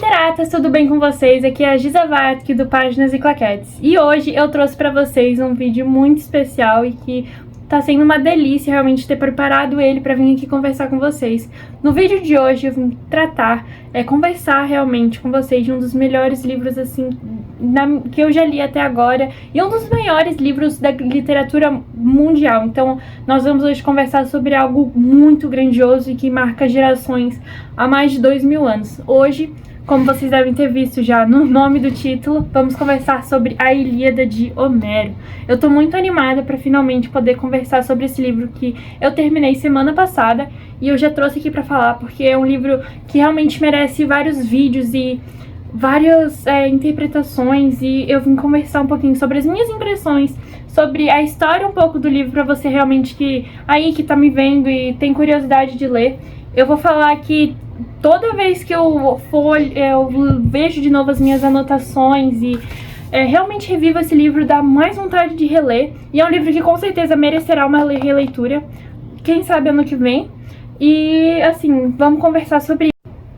literatas, tudo bem com vocês? Aqui é a Giza Vatke do Páginas e Claquetes. E hoje eu trouxe pra vocês um vídeo muito especial e que tá sendo uma delícia realmente ter preparado ele pra vir aqui conversar com vocês. No vídeo de hoje eu vim conversar realmente com vocês de um dos melhores livros assim que eu já li até agora e um dos maiores livros da literatura mundial. Então nós vamos hoje conversar sobre algo muito grandioso e que marca gerações há mais de 2000 anos. Hoje, como vocês devem ter visto já no nome do título, vamos conversar sobre a Ilíada de Homero. Eu tô muito animada para finalmente poder conversar sobre esse livro que eu terminei semana passada e eu já trouxe aqui para falar porque é um livro que realmente merece vários vídeos e várias interpretações, e eu vim conversar um pouquinho sobre as minhas impressões, sobre a história um pouco do livro, para você realmente que tá me vendo e tem curiosidade de ler. Eu vou falar que toda vez que eu vejo de novo as minhas anotações e realmente revivo esse livro, dá mais vontade de reler. E é um livro que com certeza merecerá uma releitura, quem sabe ano que vem. E assim, vamos conversar sobre isso.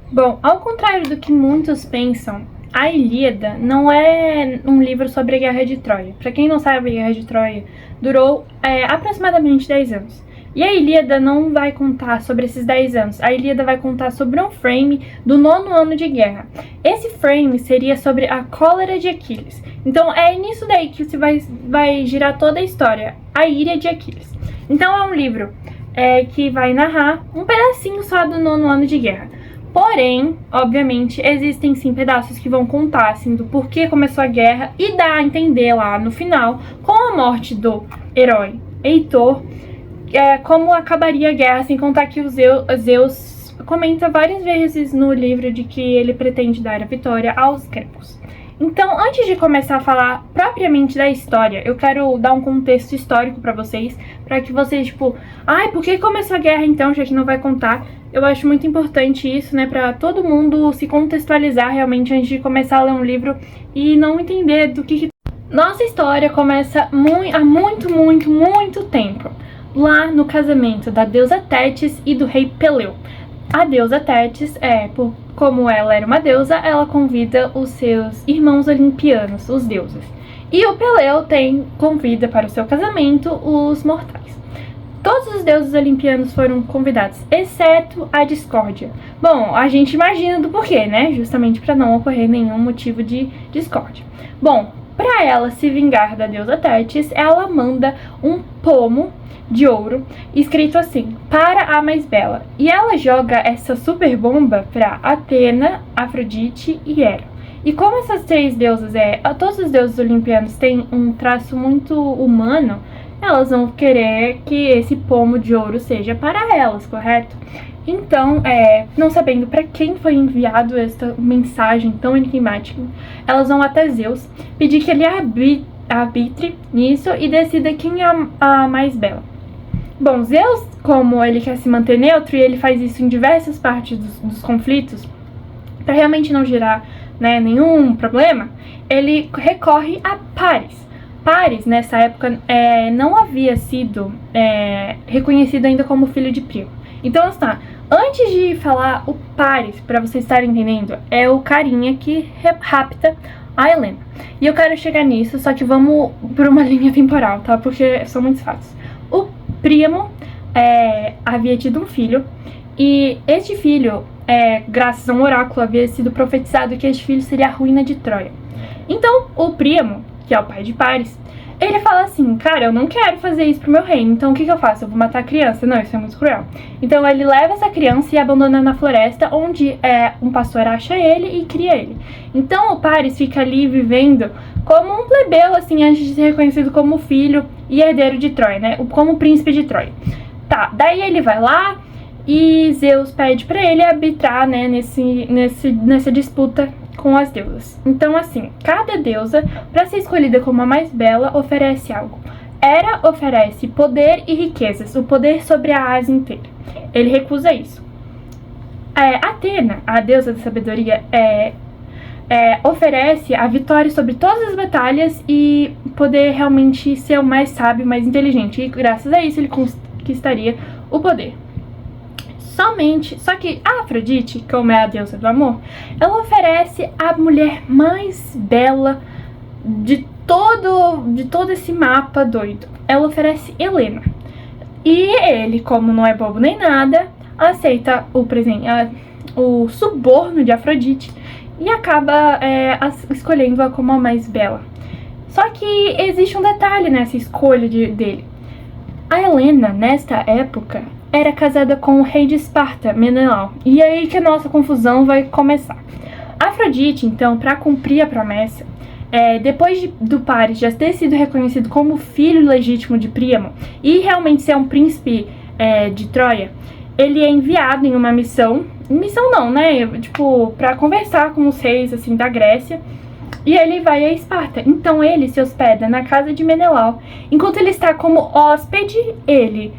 Bom, ao contrário do que muitos pensam, a Ilíada não é um livro sobre a Guerra de Troia. Para quem não sabe, a Guerra de Troia durou aproximadamente 10 anos. E a Ilíada não vai contar sobre esses 10 anos. A Ilíada vai contar sobre um frame do 9º ano de guerra. Esse frame seria sobre a cólera de Aquiles. Então é nisso daí que se vai girar toda a história, a ira de Aquiles. Então é um livro que vai narrar um pedacinho só do 9º ano de guerra. Porém, obviamente, existem sim pedaços que vão contar assim, do porquê começou a guerra e dá a entender lá no final, com a morte do herói Heitor, como acabaria a guerra, sem contar que o Zeus comenta várias vezes no livro de que ele pretende dar a vitória aos gregos. Então, antes de começar a falar propriamente da história, eu quero dar um contexto histórico pra vocês, pra que vocês, por que começou a guerra então, já que não vai contar? Eu acho muito importante isso, né, pra todo mundo se contextualizar realmente antes de começar a ler um livro e não entender do que... Nossa história começa há muito tempo, lá no casamento da deusa Tétis e do rei Peleu. A deusa Tétis, como ela era uma deusa, ela convida os seus irmãos olimpianos, os deuses. E o Peleu convida para o seu casamento os mortais. Todos os deuses olimpianos foram convidados, exceto a discórdia. Bom, a gente imagina do porquê, né? Justamente para não ocorrer nenhum motivo de discórdia. Bom, para ela se vingar da deusa Tétis, ela manda um pomo de ouro escrito assim: para a mais bela. E ela joga essa super bomba para Atena, Afrodite e Hera. E como essas três deusas todos os deuses olimpianos têm um traço muito humano, elas vão querer que esse pomo de ouro seja para elas, correto? Então, não sabendo para quem foi enviado esta mensagem tão enigmática, elas vão até Zeus pedir que ele arbitre nisso e decida quem é a mais bela. Bom, Zeus, como ele quer se manter neutro e ele faz isso em diversas partes dos conflitos, para realmente não gerar nenhum problema, ele recorre a Paris. Paris, nessa época, não havia sido reconhecido ainda como filho de Príamo. Então, antes de falar o Paris, para vocês estarem entendendo, é o carinha que rapta a Helena. E eu quero chegar nisso, só que vamos por uma linha temporal, tá? Porque são muitos fatos. O Príamo havia tido um filho, e este filho, graças a um oráculo, havia sido profetizado que este filho seria a ruína de Troia. Então, o Príamo, que é o pai de Paris, ele fala assim: cara, eu não quero fazer isso pro meu reino, então o que eu faço? Eu vou matar a criança? Não, isso é muito cruel. Então ele leva essa criança e abandona na floresta, onde um pastor acha ele e cria ele. Então o Paris fica ali vivendo como um plebeu, assim, antes de ser reconhecido como filho e herdeiro de Troia, né? Como príncipe de Troia. Tá, daí ele vai lá e Zeus pede pra ele arbitrar, né, nessa disputa com as deusas. Então, assim, cada deusa, para ser escolhida como a mais bela, oferece algo. Hera oferece poder e riquezas, o poder sobre a Ásia inteira. Ele recusa isso. Atena, a deusa da sabedoria, oferece a vitória sobre todas as batalhas e poder realmente ser o mais sábio, mais inteligente. E graças a isso ele conquistaria o poder. Só que a Afrodite, como é a deusa do amor, ela oferece a mulher mais bela de todo esse mapa doido. Ela oferece Helena. E ele, como não é bobo nem nada, aceita o suborno de Afrodite e acaba escolhendo-a como a mais bela. Só que existe um detalhe nessa escolha dele. A Helena, nesta época, era casada com o rei de Esparta, Menelau. E aí que a nossa confusão vai começar. Afrodite, então, para cumprir a promessa, depois do Paris já ter sido reconhecido como filho legítimo de Príamo e realmente ser um príncipe de Troia, ele é enviado em uma missão não, né, tipo, pra conversar com os reis, assim, da Grécia, e ele vai a Esparta. Então ele se hospeda na casa de Menelau. Enquanto ele está como hóspede, ele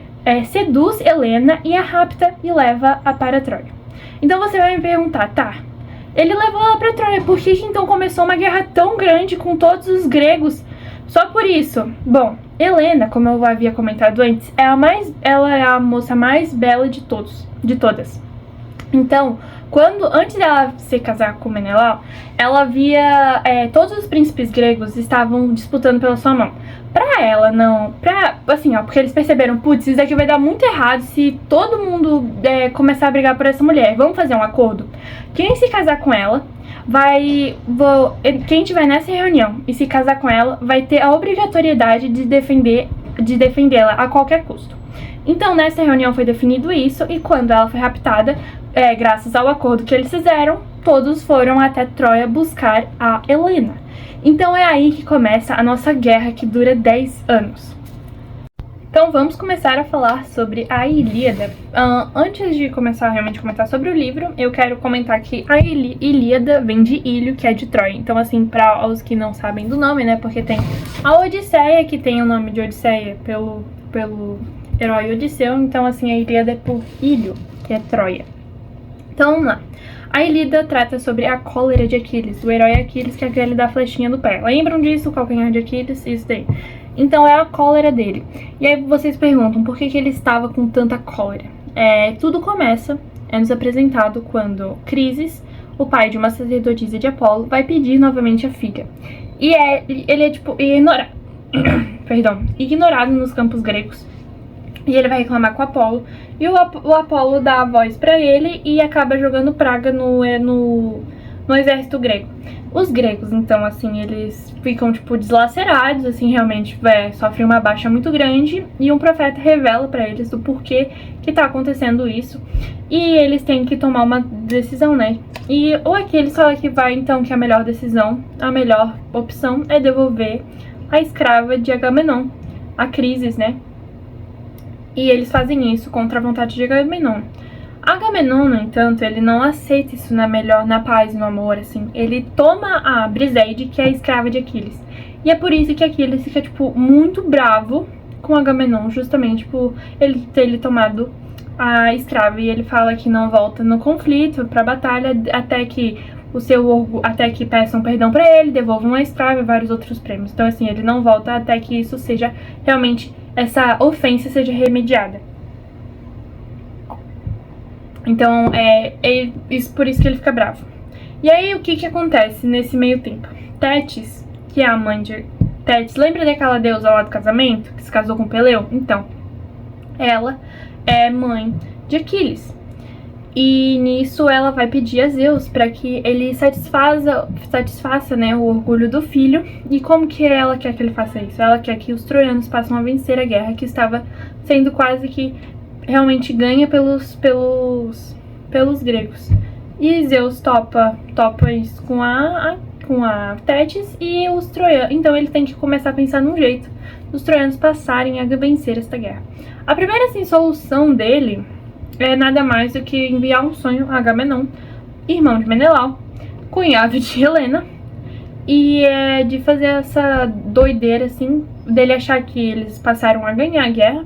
seduz Helena e a rapta e leva-a para Troia. Então você vai me perguntar, tá, ele levou ela pra Troia, por que então começou uma guerra tão grande com todos os gregos só por isso? Bom, Helena, como eu havia comentado antes, ela é a moça mais bela de todas. Então, antes dela se casar com Menelau, ela via todos os príncipes gregos estavam disputando pela sua mão. Pra ela não, porque eles perceberam, putz, isso daqui vai dar muito errado se todo mundo começar a brigar por essa mulher. Vamos fazer um acordo? Quem se casar com ela quem estiver nessa reunião e se casar com ela vai ter a obrigatoriedade de defendê-la a qualquer custo. Então, nessa reunião foi definido isso, e quando ela foi raptada, graças ao acordo que eles fizeram, todos foram até Troia buscar a Helena. Então é aí que começa a nossa guerra, que dura 10 anos. Então vamos começar a falar sobre a Ilíada. Antes de começar realmente a comentar sobre o livro, eu quero comentar que a Ilíada vem de Ílio, que é de Troia. Então, assim, para os que não sabem do nome, né, porque tem a Odisseia, que tem o nome de Odisseia pelo herói Odisseu. Então, assim, a Ilíada é por Ílio, que é Troia. Então, vamos lá. A Ilíada trata sobre a cólera de Aquiles, do herói Aquiles, que é aquele da flechinha do pé. Lembram disso? O calcanhar de Aquiles? Isso daí. Então é a cólera dele. E aí vocês perguntam por que ele estava com tanta cólera. Tudo começa, nos apresentado quando Crises, o pai de uma sacerdotisa de Apolo, vai pedir novamente a filha. E ele é tipo ignorado, ignorado nos campos gregos. E ele vai reclamar com o Apolo. E o Apolo dá a voz pra ele e acaba jogando praga no exército grego. Os gregos, então, assim, eles ficam, tipo, deslacerados, assim, realmente sofrem uma baixa muito grande. E um profeta revela pra eles do porquê que tá acontecendo isso. E eles têm que tomar uma decisão, né? E o Aquiles fala que que a melhor decisão, a melhor opção é devolver a escrava de Agamenon, a Crises, né? E eles fazem isso contra a vontade de Agamenon. Agamenon, no entanto, ele não aceita isso na paz e no amor, assim. Ele toma a Briseide, que é a escrava de Aquiles. E é por isso que Aquiles fica, tipo, muito bravo com Agamenon, justamente por ele ter tomado a escrava. E ele fala que não volta no conflito, pra batalha, até que peçam perdão pra ele, devolvam a escrava e vários outros prêmios. Então, assim, ele não volta até que isso seja realmente, essa ofensa seja remediada. Então, por isso que ele fica bravo. E aí, o que acontece nesse meio tempo? Tétis, que é a mãe de... Tétis, lembra daquela deusa lá do casamento, que se casou com Peleu? Então, ela é mãe de Aquiles. E nisso ela vai pedir a Zeus para que ele satisfaça, né, o orgulho do filho. E como que ela quer que ele faça isso? Ela quer que os troianos passem a vencer a guerra, que estava sendo quase que realmente ganha pelos gregos. E Zeus topa isso com a Tétis e os troianos. Então ele tem que começar a pensar num jeito dos troianos passarem a vencer esta guerra. A primeira, assim, solução dele é nada mais do que enviar um sonho a Agamenon, irmão de Menelau, cunhado de Helena, e de fazer essa doideira, assim, dele achar que eles passaram a ganhar a guerra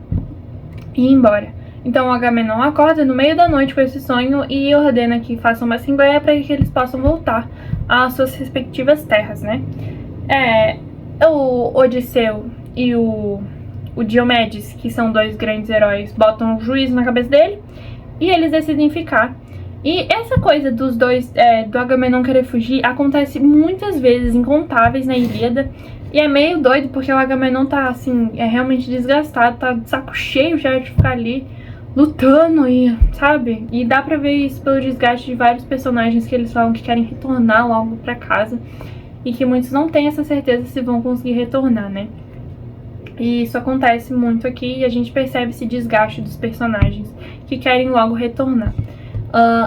e ir embora. Então o Agamenon acorda no meio da noite com esse sonho e ordena que façam uma assembleia para que eles possam voltar às suas respectivas terras, né? O Odisseu e o Diomedes, que são dois grandes heróis, botam um juízo na cabeça dele e eles decidem ficar. E essa coisa dos dois, do Agamenon querer fugir, acontece muitas vezes, incontáveis na Ilíada. E é meio doido, porque o Agamenon tá, assim, realmente desgastado, tá de saco cheio já de ficar ali lutando, e, sabe? E dá pra ver isso pelo desgaste de vários personagens que eles falam que querem retornar logo pra casa. E que muitos não têm essa certeza se vão conseguir retornar, né? E isso acontece muito aqui e a gente percebe esse desgaste dos personagens que querem logo retornar.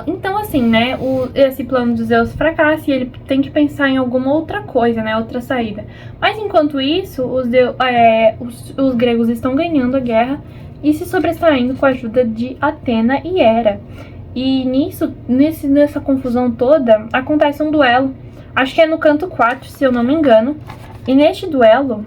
Então, assim, né, esse plano dos Zeus fracassa e ele tem que pensar em alguma outra coisa, né, outra saída. Mas, enquanto isso, os gregos estão ganhando a guerra e se sobressaindo com a ajuda de Atena e Hera. E nessa confusão toda, acontece um duelo, acho que é no canto 4, se eu não me engano. E neste duelo,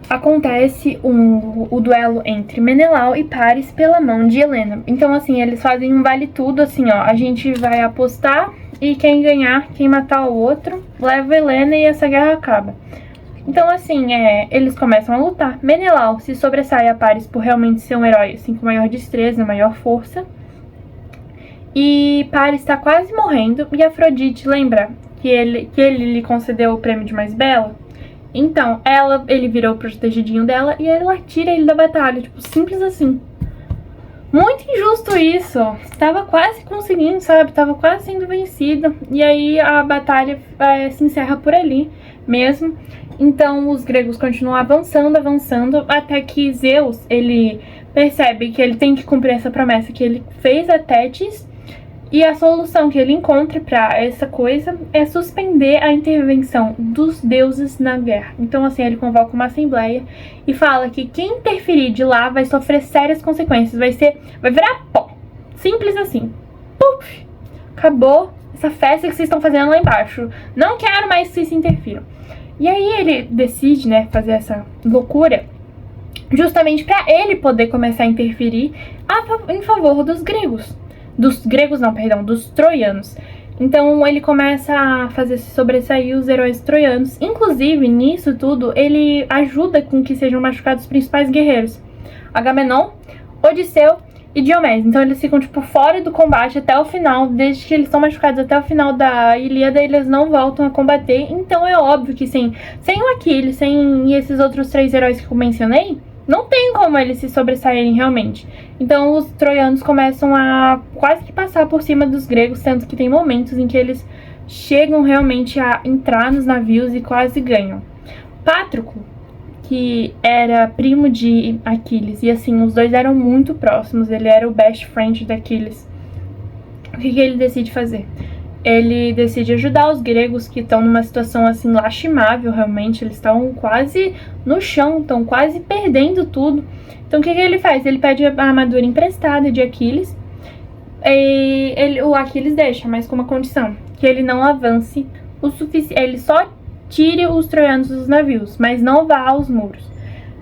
acontece o duelo entre Menelau e Paris pela mão de Helena. Então, assim, eles fazem um vale tudo, assim, ó, a gente vai apostar e quem ganhar, quem matar o outro, leva Helena e essa guerra acaba. Então, assim, eles começam a lutar. Menelau se sobressai a Paris por realmente ser um herói, assim, com maior destreza, maior força. E Paris tá quase morrendo e Afrodite lembra que ele lhe concedeu o prêmio de mais bela. Então, ele virou o protegidinho dela e ela tira ele da batalha, tipo, simples assim. Muito injusto isso. Tava quase conseguindo, sabe? Tava quase sendo vencida. E aí a batalha se encerra por ali mesmo. Então, os gregos continuam avançando, até que Zeus, ele percebe que ele tem que cumprir essa promessa que ele fez a Tétis. E a solução que ele encontra para essa coisa é suspender a intervenção dos deuses na guerra. Então, assim, ele convoca uma assembleia e fala que quem interferir de lá vai sofrer sérias consequências. Vai virar pó. Simples assim. Puf! Acabou essa festa que vocês estão fazendo lá embaixo. Não quero mais que vocês se interfiram. E aí ele decide, né, fazer essa loucura justamente para ele poder começar a interferir em favor dos gregos. Dos troianos. Então ele começa a fazer se sobressair os heróis troianos. Inclusive, nisso tudo, ele ajuda com que sejam machucados os principais guerreiros: Agamenon, Odisseu e Diomedes. Então eles ficam, tipo, fora do combate até o final. Desde que eles são machucados até o final da Ilíada, eles não voltam a combater. Então é óbvio que sem o Aquiles, sem esses outros 3 heróis que eu mencionei, não tem como eles se sobressaírem realmente. Então os troianos começam a quase que passar por cima dos gregos, tanto que tem momentos em que eles chegam realmente a entrar nos navios e quase ganham. Patroclo, que era primo de Aquiles, e assim, os dois eram muito próximos, ele era o best friend de Aquiles. O que ele decide fazer? Ele decide ajudar os gregos que estão numa situação assim lastimável, realmente. Eles estão quase no chão, estão quase perdendo tudo. Então o que ele faz? Ele pede a armadura emprestada de Aquiles. E o Aquiles deixa, mas com uma condição: que ele não avance o suficiente. Ele só tire os troianos dos navios, mas não vá aos muros.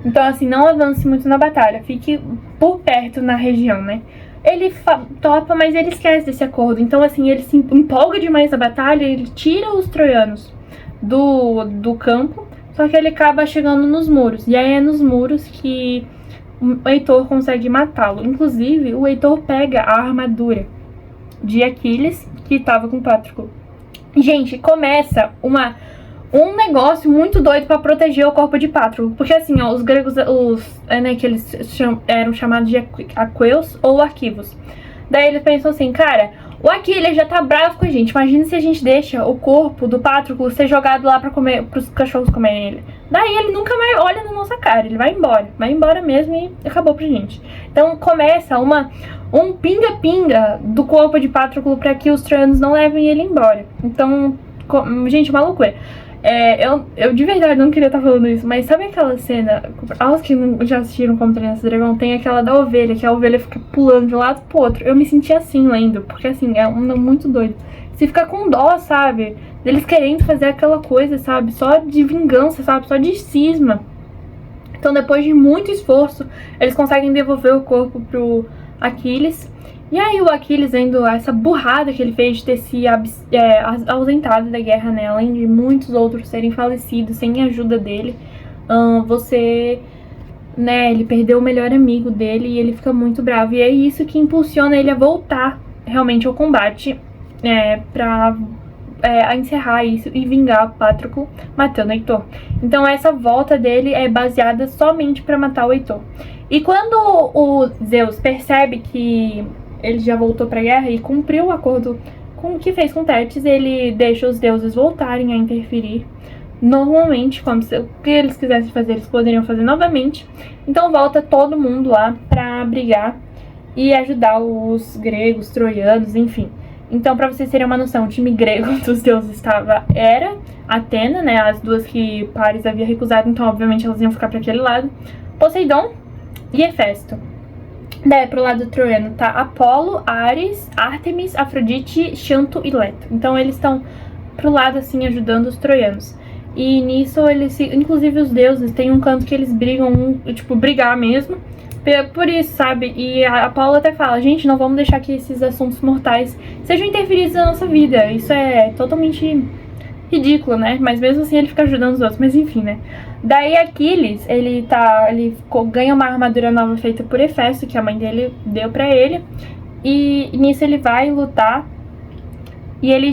Então, assim, não avance muito na batalha, fique por perto na região, né? Ele topa, mas ele esquece desse acordo. Então, assim, ele se empolga demais na batalha, ele tira os troianos do campo, só que ele acaba chegando nos muros. E aí é nos muros que o Heitor consegue matá-lo. Inclusive, o Heitor pega a armadura de Aquiles, que estava com Patroclo. Gente, começa um negócio muito doido pra proteger o corpo de Patroclo. Porque assim, ó, os gregos, que eles eram chamados de aqueus ou arquivos. Daí eles pensam assim, cara, o Aquiles já tá bravo com a gente. Imagina se a gente deixa o corpo do Patroclo ser jogado lá pra comer, pros cachorros comerem ele. Daí ele nunca mais olha na nossa cara, ele vai embora mesmo e acabou pra gente. Então começa um pinga-pinga do corpo de Patroclo pra que os troianos não levem ele embora. Então, gente, uma loucura. Eu de verdade não queria estar falando isso, mas sabe aquela cena, aos que já assistiram Como Treinar Seu Dragão, tem aquela da ovelha, que a ovelha fica pulando de um lado pro outro. Eu me senti assim lendo, porque assim, é muito doido. Você fica com dó, sabe, deles querendo fazer aquela coisa, sabe, só de vingança, sabe, só de cisma. Então depois de muito esforço, eles conseguem devolver o corpo pro Aquiles. E aí o Aquiles, vendo essa burrada que ele fez de ter se ausentado da guerra, né, além de muitos outros serem falecidos sem a ajuda dele, você né, ele perdeu o melhor amigo dele e ele fica muito bravo. E é isso que impulsiona ele a voltar realmente ao combate, pra a encerrar isso e vingar Patroclo matando Heitor. Então essa volta dele é baseada somente para matar o Heitor. E quando o Zeus percebe que ele já voltou para a guerra e cumpriu o acordo com o que fez com Tétis, ele deixa os deuses voltarem a interferir. Normalmente, como se o que eles quisessem fazer, eles poderiam fazer novamente. Então volta todo mundo lá para brigar e ajudar os gregos, troianos, enfim. Então, para vocês terem uma noção, o time grego dos deuses era Atena, né? As duas que Paris havia recusado, então obviamente elas iam ficar para aquele lado. Poseidon e Hefesto. Daí pro lado troiano tá Apolo, Ares, Ártemis, Afrodite, Xanto e Leto. Então eles estão pro lado assim ajudando os troianos. E nisso inclusive os deuses têm um canto que eles brigam, tipo, brigar mesmo. Por isso, sabe? E a Apolo até fala, gente, não vamos deixar que esses assuntos mortais sejam interferidos na nossa vida. Isso é totalmente ridículo, né? Mas mesmo assim ele fica ajudando os outros, mas enfim, né? Daí Aquiles, ele ganha uma armadura nova feita por Hefesto, que a mãe dele deu pra ele. E nisso ele vai lutar. E ele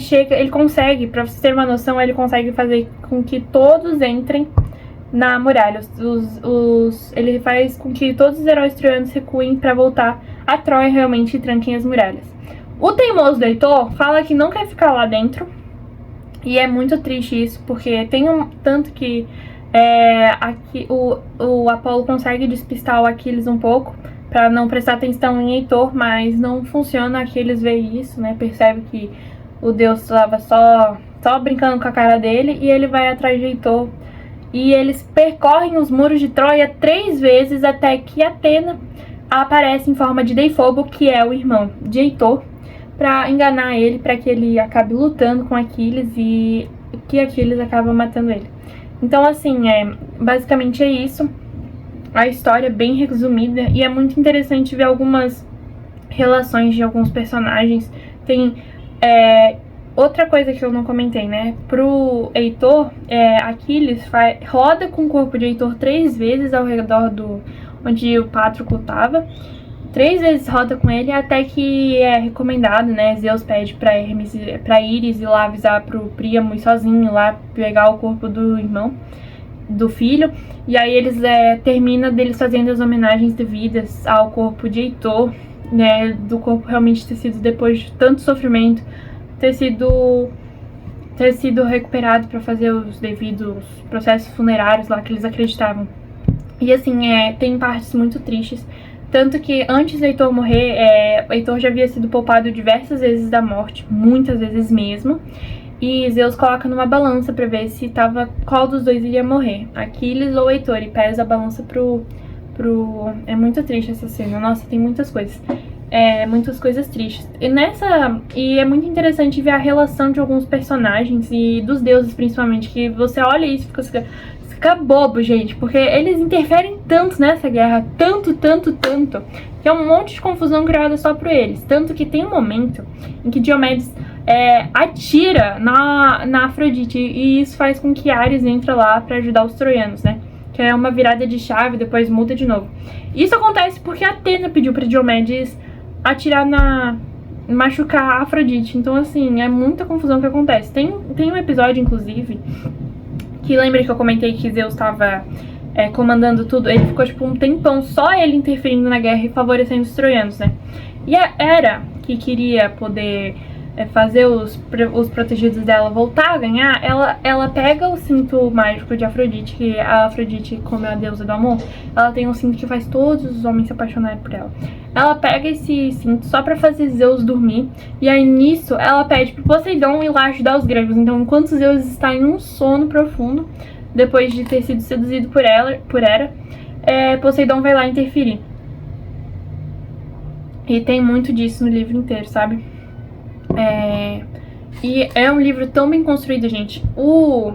consegue, pra você ter uma noção, ele consegue fazer com que todos entrem na muralha. Ele faz com que todos os heróis troianos recuem pra voltar a Troia realmente e tranquem as muralhas. O teimoso do Heitor fala que não quer ficar lá dentro. E é muito triste isso, porque tem tanto que aqui, o Apolo consegue despistar o Aquiles um pouco pra não prestar atenção em Heitor, mas não funciona. Aquiles vê isso, né? Percebe que o deus estava só brincando com a cara dele e ele vai atrás de Heitor. E eles percorrem os muros de Troia 3 vezes até que Atena aparece em forma de Deifobo, que é o irmão de Heitor, pra enganar ele, pra que ele acabe lutando com Aquiles e que Aquiles acaba matando ele. Então, assim, basicamente é isso. A história é bem resumida e é muito interessante ver algumas relações de alguns personagens. Tem outra coisa que eu não comentei, né? Pro Heitor, Aquiles roda com o corpo de Heitor 3 vezes ao redor onde o Patroclo tava. 3 vezes roda com ele até que é recomendado, né? Zeus pede pra Íris ir lá avisar pro Príamo ir sozinho lá pegar o corpo do irmão, do filho. E aí eles termina deles fazendo as homenagens devidas ao corpo de Heitor, né? Do corpo realmente ter sido, depois de tanto sofrimento, ter sido recuperado para fazer os devidos processos funerários lá que eles acreditavam. E assim, tem partes muito tristes. Tanto que antes de Heitor morrer, Heitor já havia sido poupado diversas vezes da morte, muitas vezes mesmo. E Zeus coloca numa balança pra ver qual dos dois iria morrer, Aquiles ou Heitor, e pesa a balança pro... É muito triste essa cena, nossa, tem muitas coisas. Muitas coisas tristes. E é muito interessante ver a relação de alguns personagens e dos deuses principalmente, que você olha isso e fica bobo, gente, porque eles interferem tanto nessa guerra, tanto, que é um monte de confusão criada só por eles. Tanto que tem um momento em que Diomedes atira na Afrodite, e isso faz com que Ares entre lá pra ajudar os troianos, né? Que é uma virada de chave, depois muda de novo. Isso acontece porque Atena pediu pra Diomedes atirar machucar a Afrodite. Então, assim, é muita confusão que acontece. Tem um episódio, inclusive, que lembra que eu comentei que Zeus estava comandando tudo. Ele ficou, tipo, um tempão só ele interferindo na guerra e favorecendo os troianos, né? E a Hera, que queria poder fazer os protegidos dela voltar a ganhar, ela pega o cinto mágico de Afrodite, que a Afrodite, como é a deusa do amor, ela tem um cinto que faz todos os homens se apaixonarem por ela. Ela pega esse cinto só pra fazer Zeus dormir, e aí nisso ela pede pro Poseidon ir lá ajudar os gregos. Então, enquanto Zeus está em um sono profundo, depois de ter sido seduzido por Hera, Poseidon vai lá interferir. E tem muito disso no livro inteiro, sabe? E é um livro tão bem construído, gente. O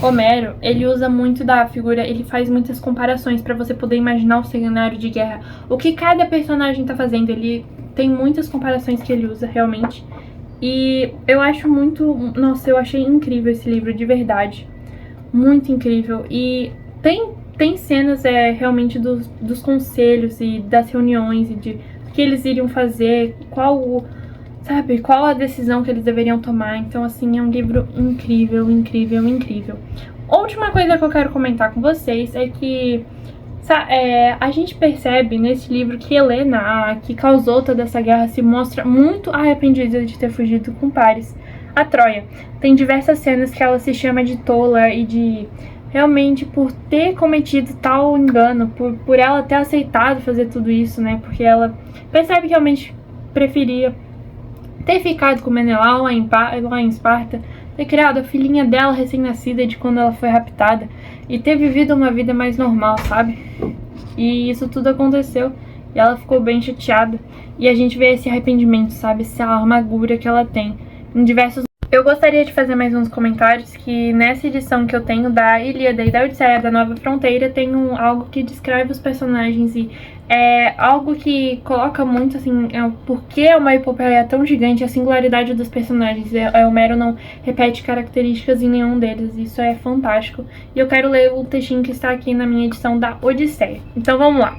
Homero, ele usa muito da figura, ele faz muitas comparações pra você poder imaginar o cenário de guerra, o que cada personagem tá fazendo. Ele tem muitas comparações que ele usa, realmente. E eu acho muito... Nossa, eu achei incrível esse livro, de verdade. Muito incrível. E tem tem cenas realmente dos conselhos e das reuniões e de que eles iriam fazer, qual a decisão que eles deveriam tomar. Então, assim, é um livro incrível, incrível, incrível. Última coisa que eu quero comentar com vocês é que a gente percebe nesse livro que Helena, que causou toda essa guerra, se mostra muito arrependida de ter fugido com Paris a Troia. Tem diversas cenas que ela se chama de tola e de realmente por ter cometido tal engano, por ela ter aceitado fazer tudo isso, né? Porque ela percebe que realmente preferia ter ficado com Menelau lá em Esparta, ter criado a filhinha dela recém-nascida de quando ela foi raptada e ter vivido uma vida mais normal, sabe? E isso tudo aconteceu e ela ficou bem chateada. E a gente vê esse arrependimento, sabe? Essa amargura que ela tem em diversos... Eu gostaria de fazer mais uns comentários que nessa edição que eu tenho da Ilíada e da Odisseia da Nova Fronteira tem algo que descreve os personagens e é algo que coloca muito assim, por que uma epopeia tão gigante, a singularidade dos personagens. Homero não repete características em nenhum deles, isso é fantástico. E eu quero ler o textinho que está aqui na minha edição da Odisseia. Então vamos lá.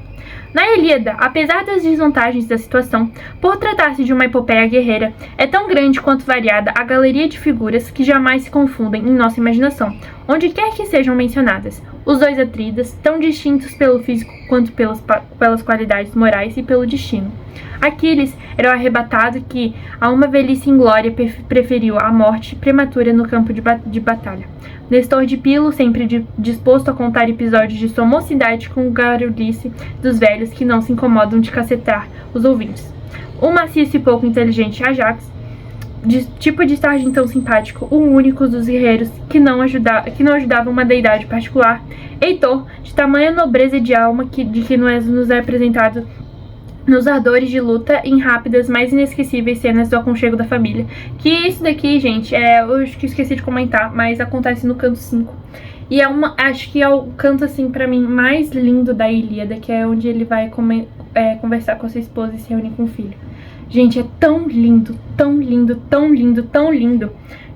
Na Ilíada, apesar das desvantagens da situação, por tratar-se de uma epopeia guerreira, é tão grande quanto variada a galeria de figuras que jamais se confundem em nossa imaginação, onde quer que sejam mencionadas. Os dois Atridas, tão distintos pelo físico quanto pelas qualidades morais e pelo destino. Aquiles era o arrebatado que, a uma velhice inglória, preferiu a morte prematura no campo de batalha. Nestor de Pilo, sempre disposto a contar episódios de sua mocidade com o garulice dos velhos que não se incomodam de cacetar os ouvintes. O maciço e pouco inteligente Ajax, tipo de sargentão simpático, o único dos guerreiros que não ajudava uma deidade particular. Heitor, de tamanha nobreza de alma de que nos é apresentado nos ardores de luta em rápidas, mais inesquecíveis cenas do aconchego da família. Que isso daqui, gente, eu acho que esqueci de comentar, mas acontece no canto 5. E acho que é o canto, assim, pra mim, mais lindo da Ilíada, que é onde ele vai conversar com a sua esposa e se reunir com o filho. Gente, é tão lindo, tão lindo, tão lindo, tão lindo,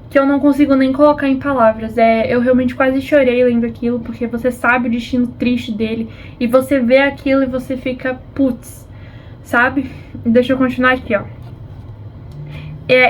que eu não consigo nem colocar em palavras. Eu realmente quase chorei lendo aquilo, porque você sabe o destino triste dele, e você vê aquilo e você fica, putz, sabe? Deixa eu continuar aqui, ó.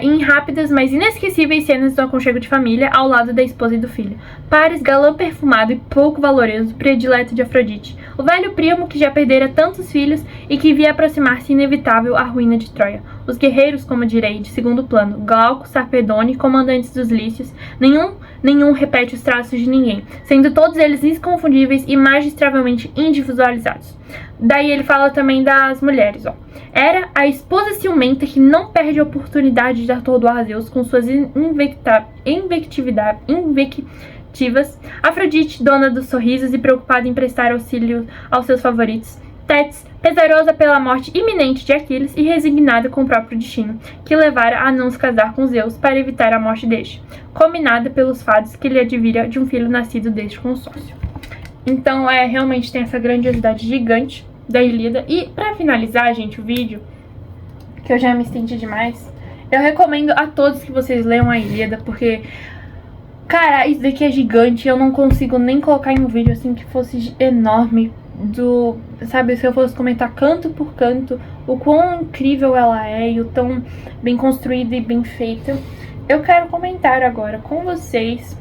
Em rápidas, mas inesquecíveis cenas do aconchego de família ao lado da esposa e do filho. Paris, galã perfumado e pouco valoroso, predileto de Afrodite. O velho primo que já perdera tantos filhos e que via aproximar-se inevitável a ruína de Troia. Os guerreiros, como direi, de segundo plano, Glauco, Sarpedone, comandantes dos Lícios, nenhum repete os traços de ninguém, sendo todos eles inconfundíveis e magistralmente individualizados. Daí ele fala também das mulheres, ó. Era a esposa ciumenta que não perde a oportunidade de atordoar a Zeus com suas invectivas. Afrodite, dona dos sorrisos e preocupada em prestar auxílio aos seus favoritos. Tétis, pesarosa pela morte iminente de Aquiles e resignada com o próprio destino, que levara a não se casar com Zeus para evitar a morte deste, combinada pelos fados que lhe advira de um filho nascido deste consórcio. Então, realmente tem essa grandiosidade gigante da Ilíada. E pra finalizar, gente, o vídeo, que eu já me estendi demais, eu recomendo a todos que vocês leiam a Ilíada, porque, cara, isso daqui é gigante. Eu não consigo nem colocar em um vídeo assim que fosse enorme, sabe, se eu fosse comentar canto por canto o quão incrível ela é e o tão bem construída e bem feita. Eu quero comentar agora com vocês,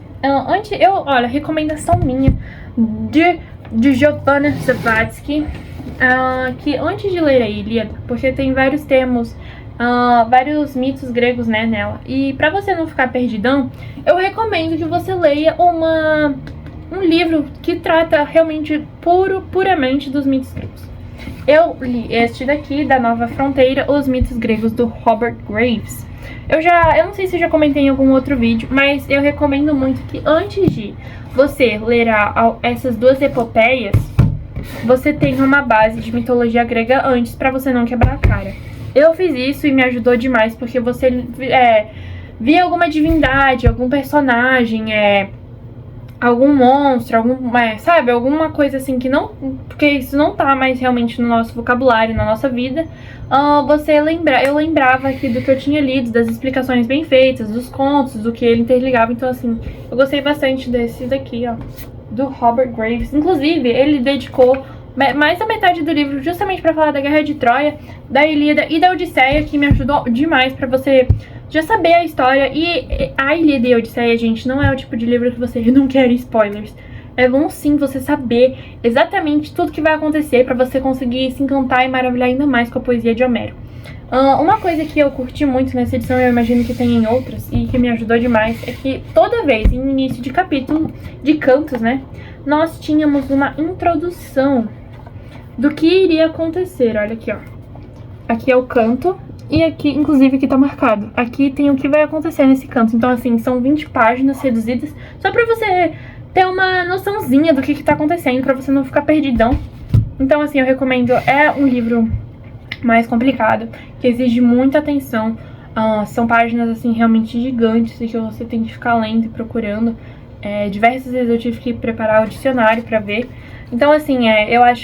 olha, recomendação minha de Giovanna Zavadsky, que antes de ler a Ilíada, porque tem vários termos, vários mitos gregos, né, nela, e pra você não ficar perdidão, eu recomendo que você leia um livro que trata realmente puramente dos mitos gregos. Eu li este daqui, da Nova Fronteira, Os Mitos Gregos, do Robert Graves. Eu não sei se eu já comentei em algum outro vídeo, mas eu recomendo muito que antes de você ler essas duas epopeias, você tenha uma base de mitologia grega antes, pra você não quebrar a cara. Eu fiz isso e me ajudou demais, porque você via alguma divindade, algum personagem, algum monstro, sabe, alguma coisa assim que não, porque isso não tá mais realmente no nosso vocabulário, na nossa vida, eu lembrava aqui do que eu tinha lido, das explicações bem feitas, dos contos, do que ele interligava. Então assim, eu gostei bastante desse daqui, ó. do Robert Graves. Inclusive, ele dedicou mais da metade do livro justamente para falar da Guerra de Troia, da Ilíada e da Odisseia, que me ajudou demais para você já saber a história. E a Ilíada e a Odisseia, gente, não é o tipo de livro que você não quer spoilers. É bom sim você saber exatamente tudo que vai acontecer para você conseguir se encantar e maravilhar ainda mais com a poesia de Homero. Uma coisa que eu curti muito nessa edição, eu imagino que tem em outras, e que me ajudou demais, é que toda vez, em início de capítulo, de cantos, né, nós tínhamos uma introdução do que iria acontecer. Olha aqui, ó. Aqui é o canto, e aqui, inclusive, aqui tá marcado. Aqui tem o que vai acontecer nesse canto. Então, assim, são 20 páginas reduzidas, só pra você ter uma noçãozinha do que tá acontecendo, pra você não ficar perdidão. Então, assim, eu recomendo. É um livro mais complicado, que exige muita atenção. São páginas, assim, realmente gigantes, e que você tem que ficar lendo e procurando. Diversas vezes eu tive que preparar o dicionário pra ver. Então, assim,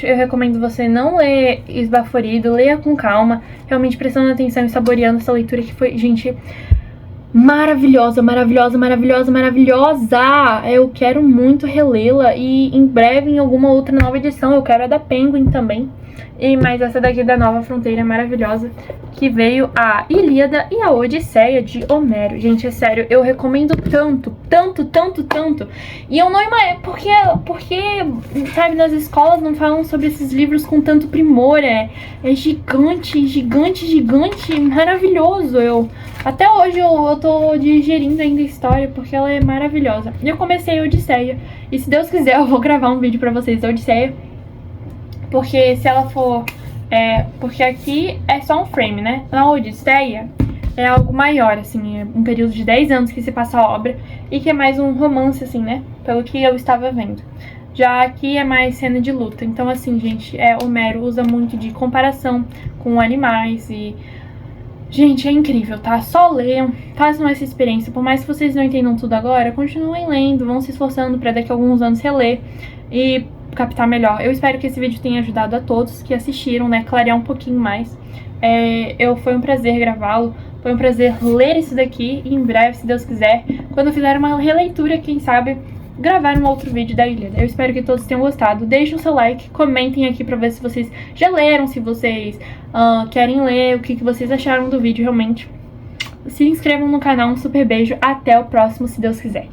eu recomendo você não ler esbaforido, leia com calma, realmente prestando atenção e saboreando essa leitura que foi, gente, maravilhosa, maravilhosa, maravilhosa, maravilhosa. Eu quero muito relê-la e em breve em alguma outra nova edição. Eu quero a da Penguin também. Mas essa daqui da Nova Fronteira é maravilhosa, que veio a Ilíada e a Odisseia de Homero. Gente, é sério, eu recomendo tanto, tanto, tanto, tanto. E eu não imagino, porque, sabe, nas escolas não falam sobre esses livros com tanto primor. É gigante, gigante, gigante, maravilhoso. Até hoje eu tô digerindo ainda a história, porque ela é maravilhosa. Eu comecei a Odisseia, e se Deus quiser eu vou gravar um vídeo pra vocês da Odisseia. Porque se ela for... porque aqui é só um frame, né? Na Odisseia é algo maior, assim. É um período de 10 anos que se passa a obra. E que é mais um romance, assim, né? Pelo que eu estava vendo. Já aqui é mais cena de luta. Então, assim, gente, Homero usa muito de comparação com animais e... Gente, é incrível, tá? Só leiam, façam essa experiência. Por mais que vocês não entendam tudo agora, continuem lendo, vão se esforçando pra daqui a alguns anos reler e captar melhor. Eu espero que esse vídeo tenha ajudado a todos que assistiram, né? Clarear um pouquinho mais. Foi um prazer gravá-lo, foi um prazer ler isso daqui e em breve, se Deus quiser, quando eu fizer uma releitura, quem sabe, gravar um outro vídeo da Ilíada. Eu espero que todos tenham gostado. Deixem o seu like, comentem aqui pra ver se vocês já leram, se vocês querem ler, o que vocês acharam do vídeo realmente. Se inscrevam no canal, um super beijo, até o próximo, se Deus quiser.